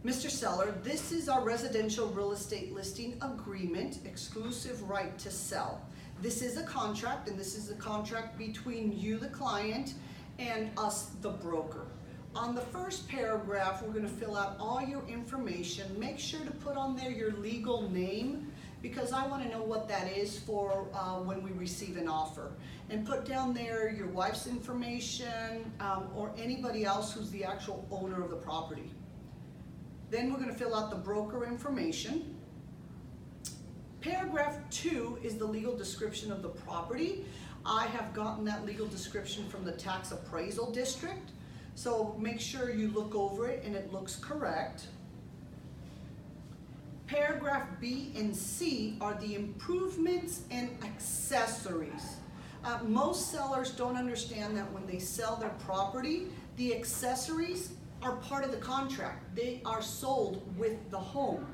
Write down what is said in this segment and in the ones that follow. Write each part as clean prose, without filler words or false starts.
Mr. Seller, this is our residential real estate listing agreement, exclusive right to sell. This is a contract, and this is a contract between you, the client, and us, the broker. On the first paragraph, we're going to fill out all your information. Make sure to put on there your legal name, because I want to know what that is for when we receive an offer. And put down there your wife's information or anybody else who's the actual owner of the property. Then we're going to fill out the broker information. Paragraph 2 is the legal description of the property. I have gotten that legal description from the tax appraisal district, so make sure you look over it and it looks correct. Paragraph B and C are the improvements and accessories. Most sellers don't understand that when they sell their property, the accessories are part of the contract. They are sold with the home.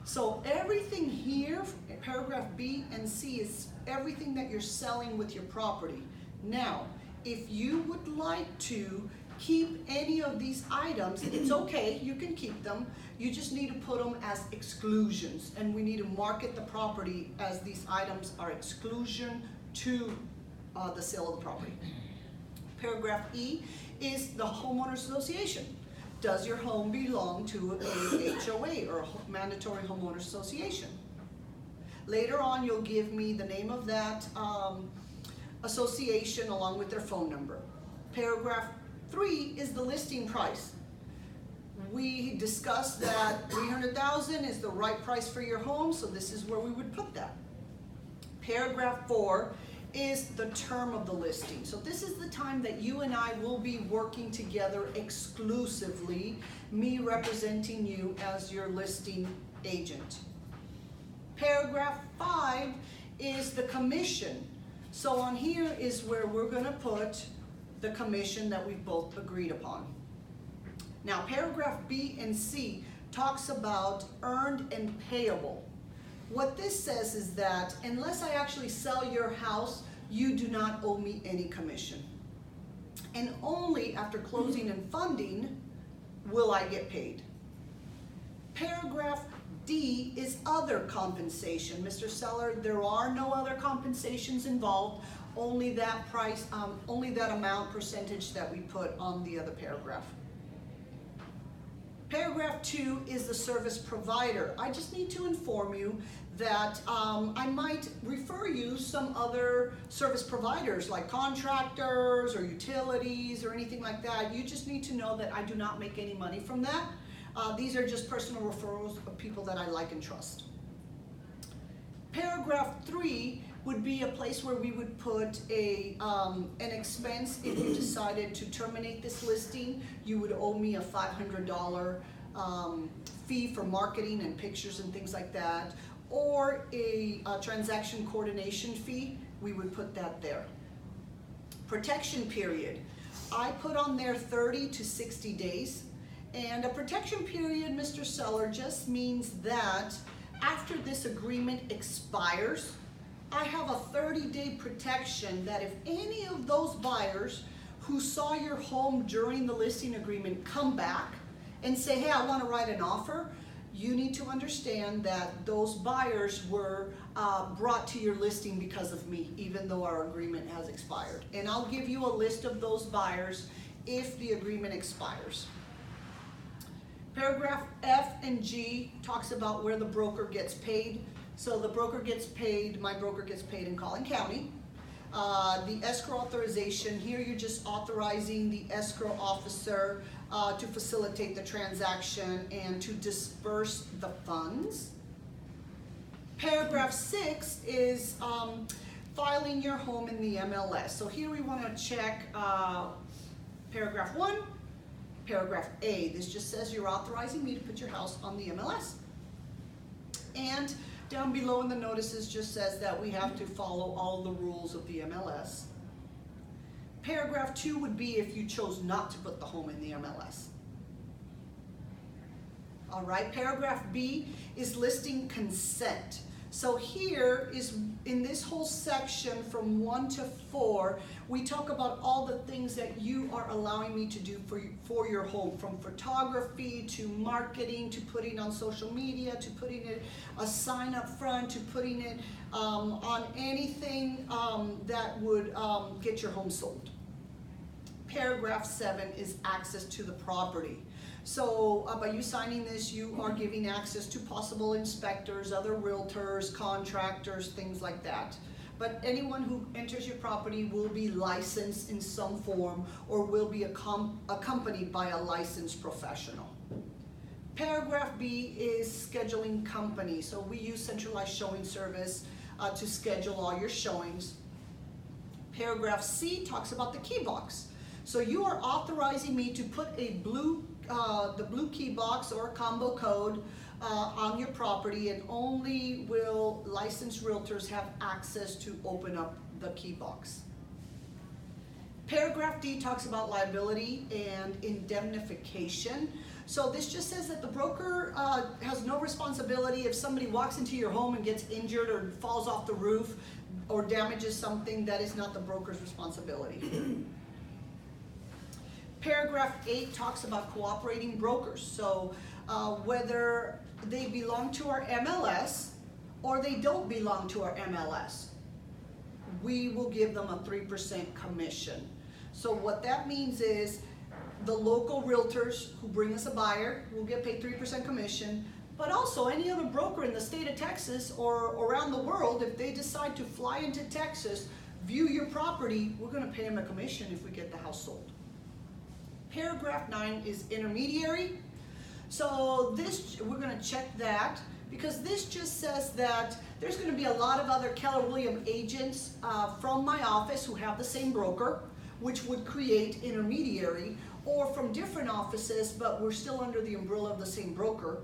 So everything here, paragraph B and C, is everything that you're selling with your property. Now, if you would like to keep any of these items, it's okay, you can keep them. You just need to put them as exclusions, and we need to market the property as these items are exclusion to the sale of the property. Paragraph E is the homeowners association. Does your home belong to a HOA or a mandatory homeowners association? Later on, you'll give me the name of that association along with their phone number. Paragraph 3 is the listing price. We discussed that $300,000 is the right price for your home, so this is where we would put that. Paragraph 4 is the term of the listing. So this is the time that you and I will be working together exclusively, me representing you as your listing agent. Paragraph 5 is the commission. So on here is where we're going to put the commission that we've both agreed upon. Now paragraph B and C talks about earned and payable. What this says is that unless I actually sell your house, you do not owe me any commission. And only after closing and funding will I get paid. Paragraph D is other compensation. Mr. Seller, there are no other compensations involved, only that price, only that amount percentage that we put on the other paragraph. Paragraph 2 is the service provider. I just need to inform you that I might refer you some other service providers like contractors or utilities or anything like that. You just need to know that I do not make any money from that. These are just personal referrals of people that I like and trust. Paragraph 3 would be a place where we would put an expense. If you decided to terminate this listing, you would owe me a $500 fee for marketing and pictures and things like that, or a transaction coordination fee. We would put that there. Protection period. I put on there 30 to 60 days. And a protection period, Mr. Seller, just means that after this agreement expires, I have a 30-day protection that if any of those buyers who saw your home during the listing agreement come back and say, hey, I want to write an offer, you need to understand that those buyers were brought to your listing because of me, even though our agreement has expired. And I'll give you a list of those buyers if the agreement expires. Paragraph F and G talks about where the broker gets paid. So the broker gets paid, my broker gets paid in Collin County. The escrow authorization, here you're just authorizing the escrow officer to facilitate the transaction and to disperse the funds. Paragraph 6 is filing your home in the MLS. So here we want to check paragraph 1, paragraph A. This just says you're authorizing me to put your house on the MLS. And down below in the notices just says that we have to follow all the rules of the MLS. Paragraph 2 would be if you chose not to put the home in the MLS. All right, paragraph B is listing consent. So here is, in this whole section from 1 to 4, we talk about all the things that you are allowing me to do for your home, from photography to marketing to putting on social media to putting it a sign up front to putting it on anything that would get your home sold. Paragraph 7 is access to the property. So by you signing this, you are giving access to possible inspectors, other realtors, contractors, things like that. But anyone who enters your property will be licensed in some form or will be accompanied by a licensed professional. Paragraph B is scheduling company. So we use centralized showing service to schedule all your showings. Paragraph C talks about the key box. So you are authorizing me to put a the blue key box or combo code on your property, and only will licensed realtors have access to open up the key box. Paragraph D talks about liability and indemnification. So this just says that the broker has no responsibility if somebody walks into your home and gets injured or falls off the roof or damages something. That is not the broker's responsibility. Paragraph 8 talks about cooperating brokers. So whether they belong to our MLS or they don't belong to our MLS, we will give them a 3% commission. So what that means is the local realtors who bring us a buyer will get paid 3% commission, but also any other broker in the state of Texas or around the world, if they decide to fly into Texas, view your property, we're going to pay them a commission if we get the house sold. Paragraph 9 is intermediary. So this, we're going to check that because this just says that there's going to be a lot of other Keller Williams agents from my office who have the same broker, which would create intermediary, or from different offices, but we're still under the umbrella of the same broker.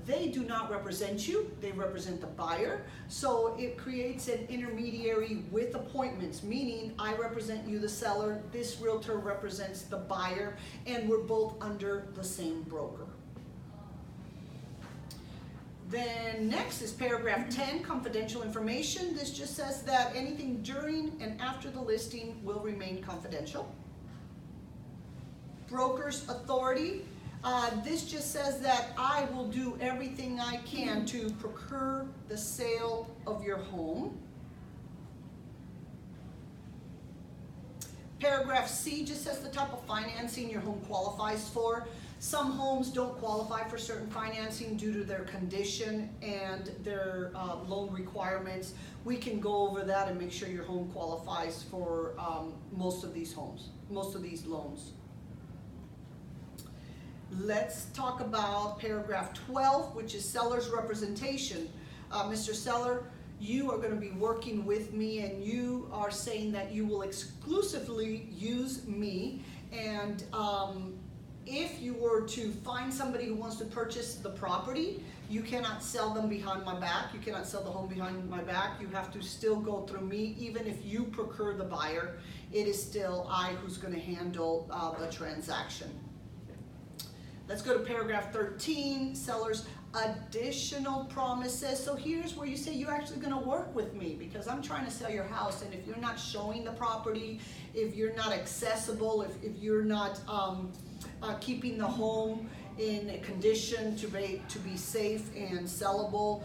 They do not represent you, they represent the buyer. So it creates an intermediary with appointments, meaning I represent you, the seller, this realtor represents the buyer, and we're both under the same broker. Then next is paragraph 10, confidential information. This just says that anything during and after the listing will remain confidential. Broker's authority. This just says that I will do everything I can to procure the sale of your home. Paragraph C just says the type of financing your home qualifies for. Some homes don't qualify for certain financing due to their condition and their loan requirements. We can go over that and make sure your home qualifies for most of these loans. Let's talk about paragraph 12, which is seller's representation. Mr. Seller, you are going to be working with me, and you are saying that you will exclusively use me, and if you were to find somebody who wants to purchase the property, you cannot sell them behind my back. You cannot sell the home behind my back. You have to still go through me. Even if you procure the buyer, it is still I who's going to handle the transaction. Let's go to paragraph 13, seller's additional promises. So here's where you say you're actually going to work with me because I'm trying to sell your house, and if you're not showing the property, if you're not accessible, if you're not keeping the home in a condition to be safe and sellable,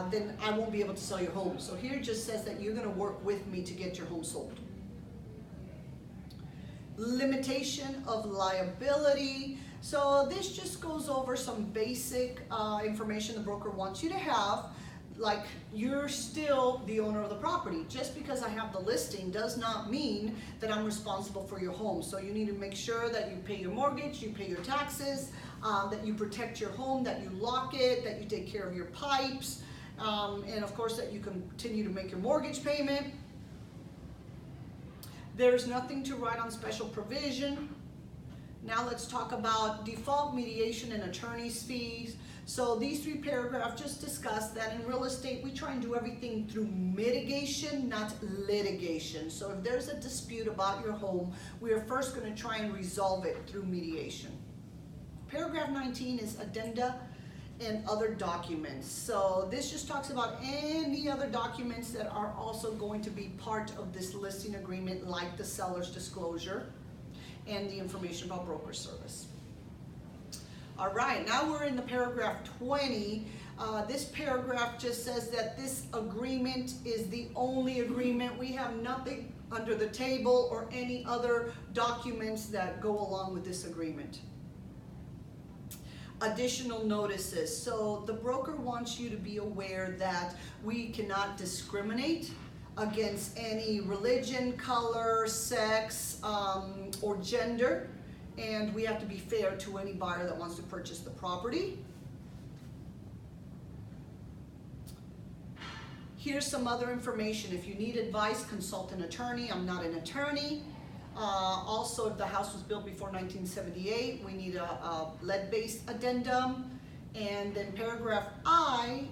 then I won't be able to sell your home. So here it just says that you're going to work with me to get your home sold. Limitation of liability. So this just goes over some basic information the broker wants you to have, like you're still the owner of the property. Just because I have the listing does not mean that I'm responsible for your home. So you need to make sure that you pay your mortgage, you pay your taxes, that you protect your home, that you lock it, that you take care of your pipes, and of course that you continue to make your mortgage payment. There's nothing to write on special provision. Now let's talk about default, mediation, and attorney's fees. So these 3 paragraphs just discuss that in real estate we try and do everything through mitigation, not litigation. So if there's a dispute about your home, we are first going to try and resolve it through mediation. Paragraph 19 is addenda and other documents. So this just talks about any other documents that are also going to be part of this listing agreement, like the seller's disclosure and the information about broker service. All right, now we're in the paragraph 20. This paragraph just says that this agreement is the only agreement. We have nothing under the table or any other documents that go along with this agreement. Additional notices. So the broker wants you to be aware that we cannot discriminate against any religion, color, sex, or gender, and we have to be fair to any buyer that wants to purchase the property. Here's some other information. If you need advice, consult an attorney. I'm not an attorney. Also, if the house was built before 1978, we need a lead-based addendum. And then paragraph I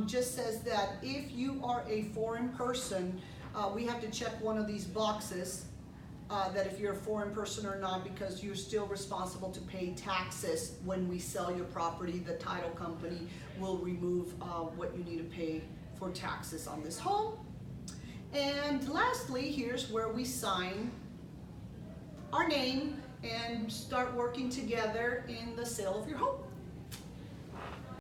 just says that if you are a foreign person, we have to check one of these boxes, that if you're a foreign person or not, because you're still responsible to pay taxes when we sell your property. The title company will remove what you need to pay for taxes on this home. And lastly, here's where we sign our name and start working together in the sale of your home.